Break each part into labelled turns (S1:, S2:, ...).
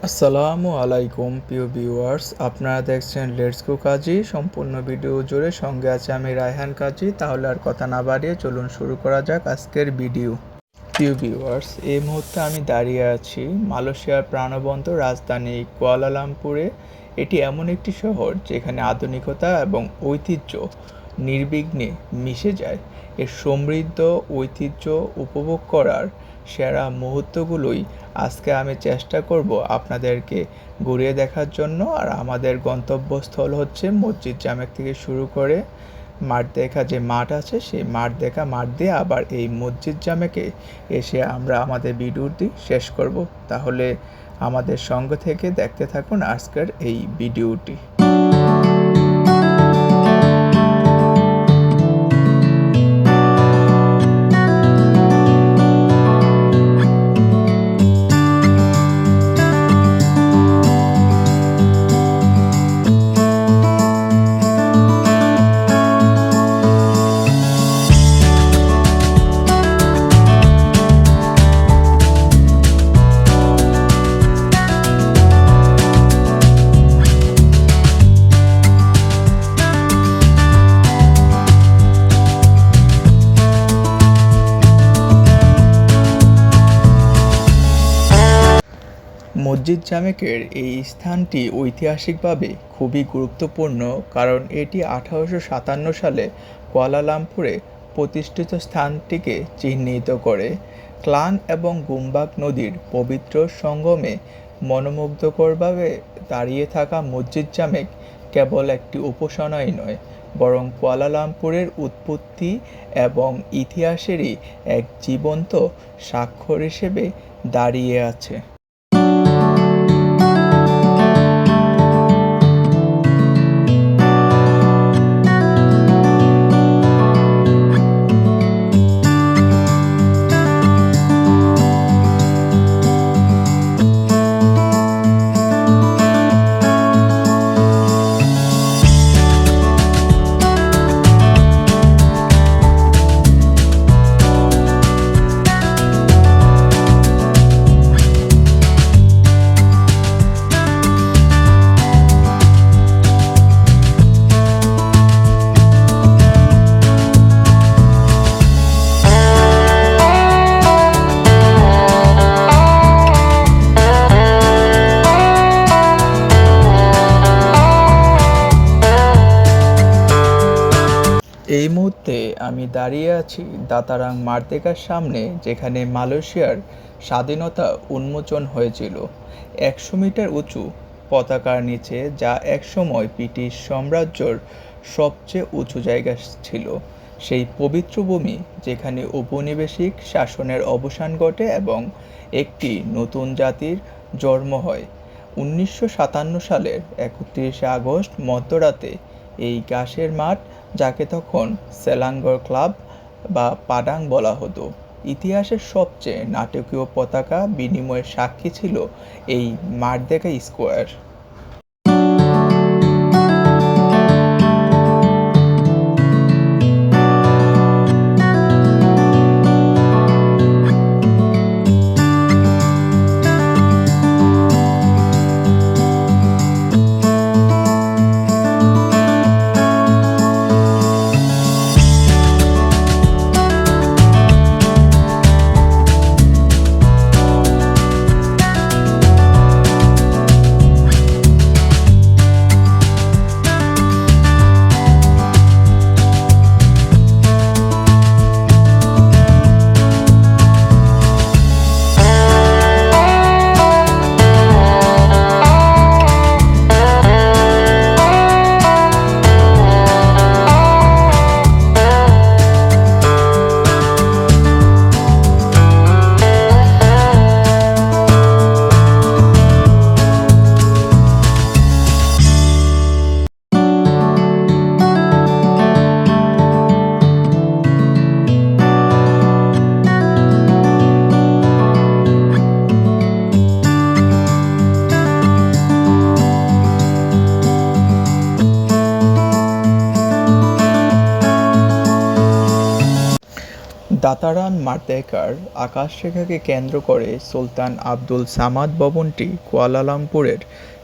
S1: আসসালামু আলাইকুম প্রিয় ভিউয়ার্স, আপনারা দেখছেন লেটস গো কাজী। সম্পূর্ণ ভিডিও জুড়ে সঙ্গে আছে আমি রায়হান কাজী। তাহলে আর কথা না বাড়িয়ে চলুন শুরু করা যাক আজকের ভিডিও। প্রিয় ভিউয়ার্স, এই মুহূর্তে আমি দাঁড়িয়ে আছি মালয়েশিয়ার প্রাণবন্ত রাজধানী কুয়ালালামপুরে। এটি এমন একটি শহর যেখানে আধুনিকতা এবং ঐতিহ্য নির্বিঘ্নে মিশে যায়। এর সমৃদ্ধ ঐতিহ্য উপভোগ করার সেরা মুহূর্তগুলোই আজকে আমি চেষ্টা করব আপনাদেরকে ঘুরিয়ে দেখার জন্য। আর আমাদের গন্তব্যস্থল হচ্ছে মসজিদ জামেক থেকে শুরু করে মাঠ দেখা যে মাঠ আছে, সেই মাঠ দিয়ে আবার এই মসজিদ জামেকে এসে আমরা আমাদের ভিডিওটি শেষ করব। তাহলে আমাদের সঙ্গে থেকে দেখতে থাকুন আজকের এই ভিডিওটি। মসজিদ জামেকের এই স্থানটি ঐতিহাসিকভাবে খুবই গুরুত্বপূর্ণ, কারণ এটি 1857 সালে কুয়ালালামপুরে প্রতিষ্ঠিত স্থানটিকে চিহ্নিত করে। ক্লাং এবং গুমবাক নদীর পবিত্র সঙ্গমে মনোমুগ্ধকরভাবে দাঁড়িয়ে থাকা মসজিদ জামেক কেবল একটি উপাসনাই নয়, বরং কুয়ালালামপুরের উৎপত্তি এবং ইতিহাসেরই এক জীবন্ত স্বাক্ষর হিসেবে দাঁড়িয়ে আছে। এই মুহূর্তে আমি দাঁড়িয়ে আছি দাতারাং মার্তেকার সামনে, যেখানে মালয়েশিয়ার স্বাধীনতা উন্মোচন হয়েছিল 100 মিটার উঁচু পতাকার নিচে, যা একসময় ব্রিটিশ সাম্রাজ্যের সবচেয়ে উঁচু জায়গা ছিল। সেই পবিত্র ভূমি যেখানে ঔপনিবেশিক শাসনের অবসান ঘটে এবং একটি নতুন জাতির জন্ম হয়। 1957 সালের 31শে আগস্ট মধ্যরাতে এই ঘাসের মাঠ, যাকে তখন সেলাঙ্গর ক্লাব বা পাডাং বলা হতো, ইতিহাসের সবচেয়ে নাটকীয় পতাকা বিনিময়ের সাক্ষী ছিল এই মারদেকা স্কোয়ার। তাতারান মার্তেকার আকাশরেখাকে কেন্দ্র করে সুলতান আব্দুল সামাদ ভবনটি কুয়ালালামপুরের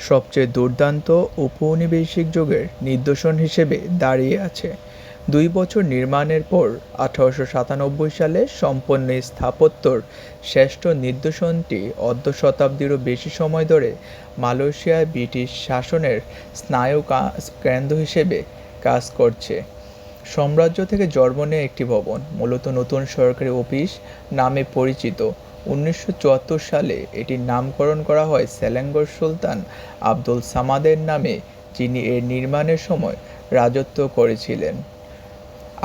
S1: সবচেয়ে দুর্দান্ত উপনিবেশিক যুগের নিদর্শন হিসেবে দাঁড়িয়ে আছে। 2 বছর নির্মাণের পর 1897 সালে সম্পন্ন এই স্থাপত্যর শ্রেষ্ঠ নিদর্শনটি অর্ধ শতাব্দীরও বেশি সময় ধরে মালয়েশিয়ায় ব্রিটিশ শাসনের স্নায়ু কেন্দ্র হিসেবে কাজ করছে। সাম্রাজ্য থেকে জন্ম নেয়া একটি ভবন, মূলত নতুন সরকারি অফিস নামে পরিচিত। 1974 সালে এটির নামকরণ করা হয় সেলেঙ্গর সুলতান আব্দুল সামাদের নামে, যিনি এর নির্মাণের সময় রাজত্ব করেছিলেন।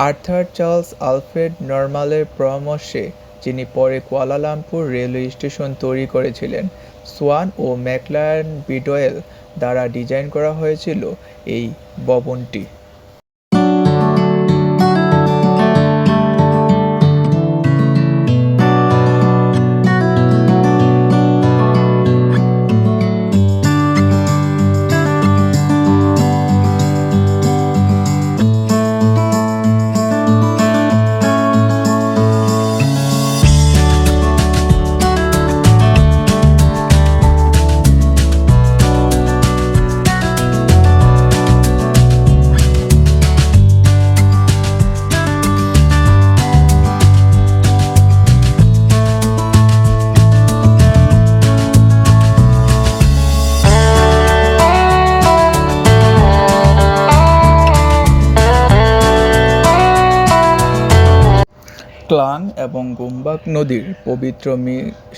S1: আর্থার চার্লস আলফ্রেড নরমালের পরামর্শে, যিনি পরে কুয়ালালামপুর রেলওয়ে স্টেশন তৈরি করেছিলেন, সোয়ান ও ম্যাকলায়ন বিডওয়েল দ্বারা ডিজাইন করা হয়েছিল এই ভবনটি। ক্লাং এবং গুমবাক নদীর পবিত্র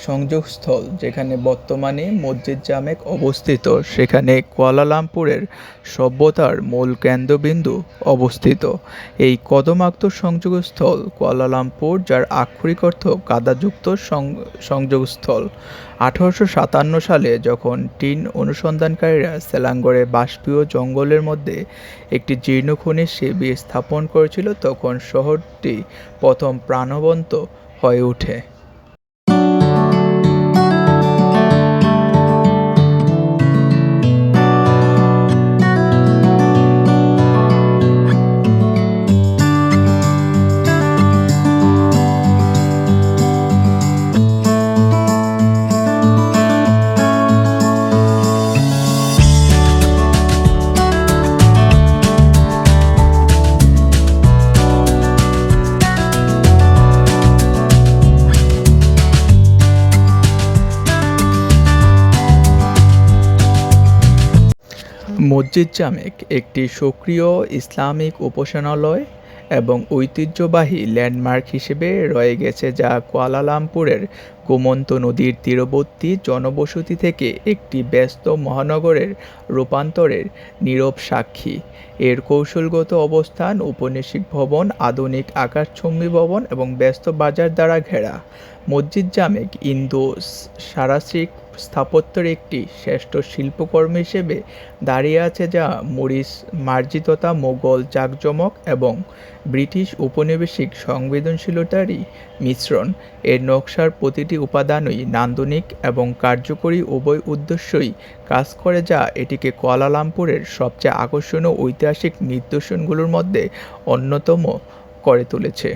S1: সংযোগস্থল, যেখানে বর্তমানে মসজিদ জামেক অবস্থিত, সেখানে কুয়ালালামপুরের সভ্যতার মূল কেন্দ্রবিন্দু অবস্থিত। এই কদমাক্ত সংযোগস্থল কুয়ালালামপুর, যার আক্ষরিক অর্থ কাদাযুক্ত সংযোগস্থল। 1857 সালে যখন টিন অনুসন্ধানকারীরা সেলাঙ্গরে বাষ্পীয় জঙ্গলের মধ্যে একটি জীর্ণ খনির শিবির স্থাপন করেছিল, তখন শহরটি প্রথম প্রাণবন্ত হয়ে ওঠে। মসজিদ জামেক একটি সক্রিয় ইসলামিক উপাসনালয় এবং ঐতিহ্যবাহী ল্যান্ডমার্ক হিসেবে রয়ে গেছে, যা কুয়ালালামপুরের গোমন্ত নদীর তীরবর্তী জনবসতি থেকে একটি ব্যস্ত মহানগরের রূপান্তরের নীরব সাক্ষী। এর কৌশলগত অবস্থান, ঔপনিবেশিক ভবন, আধুনিক আকাশচুম্বী ভবন এবং ব্যস্ত বাজার দ্বারা ঘেরা, মসজিদ জামেক ইন্দো-সারাসিক স্থাপত্যের একটি শ্রেষ্ঠ শিল্পকর্ম হিসেবে দাঁড়িয়ে আছে, যা মরিস মার্জিততা, মোগল জাঁকজমক এবং ব্রিটিশ উপনিবেশিক সংবেদনশীলতারই মিশ্রণ। এর নকশার প্রতিটি উপাদানই নান্দনিক এবং কার্যকরী উভয় উদ্দেশ্যই কাজ করে, যা এটিকে কুয়ালালামপুরের সবচেয়ে আকর্ষণীয় ঐতিহাসিক নিদর্শনগুলোর মধ্যে অন্যতম করে তুলেছে।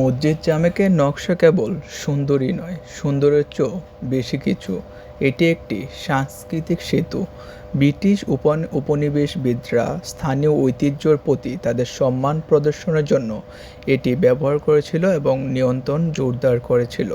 S1: মসজিদ জামেকের নকশা কেবল সুন্দরই নয়, সুন্দরের চেয়েও বেশি কিছু। এটি একটি সাংস্কৃতিক সেতু। ব্রিটিশ উপনিবেশবিদরা স্থানীয় ঐতিহ্যের প্রতি তাদের সম্মান প্রদর্শনের জন্য এটি ব্যবহার করেছিল এবং নিয়ন্ত্রণ জোরদার করেছিল।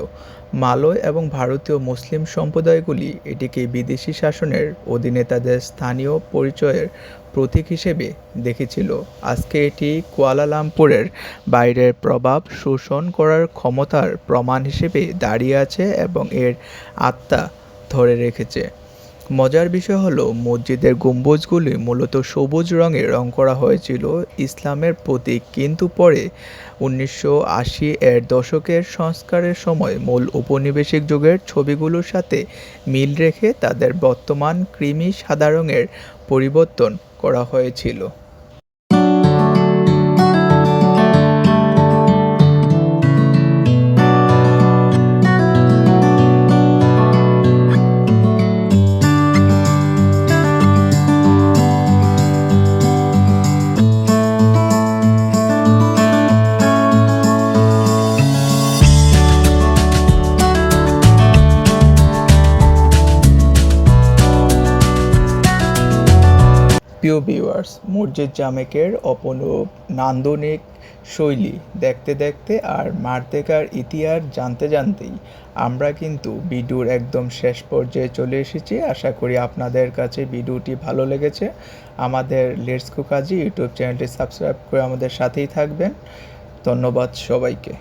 S1: মালয় এবং ভারতীয় মুসলিম সম্প্রদায়গুলি এটিকে বিদেশি শাসনের অধীনে তাদের স্থানীয় পরিচয়ের প্রতীক হিসেবে দেখেছিল। আজকে এটি কুয়ালালামপুরের বাইরের প্রভাব শোষণ করার ক্ষমতার প্রমাণ হিসেবে দাঁড়িয়ে আছে এবং এর আত্মা ধরে রেখেছে। মজার বিষয় হলো মসজিদের গম্বুজগুলি মূলত সবুজ রঙে রং করা হয়েছিল ইসলামের প্রতীক, কিন্তু পরে 1980-এর দশকের সংস্কারের সময় মূল ঔপনিবেশিক যুগের ছবিগুলোর সাথে মিল রেখে তাদের বর্তমান কৃমি সাদা রঙের পরিবর্তন করা হয়েছিল। প্রিয় ভিউয়ার্স, মসজিদ জামেকের অপরূপ নান্দনিক শৈলী দেখতে দেখতে আর মারতেকার ইতিহাস জানতে জানতেই আমরা কিন্তু ভিডিওর একদম শেষ পর্যায়ে চলে এসেছি। আশা করি আপনাদের কাছে ভিডিওটি ভালো লেগেছে। আমাদের লেটস কুক কাজী ইউটিউব চ্যানেলটি সাবস্ক্রাইব করে আমাদের সাথেই থাকবেন। ধন্যবাদ সবাইকে।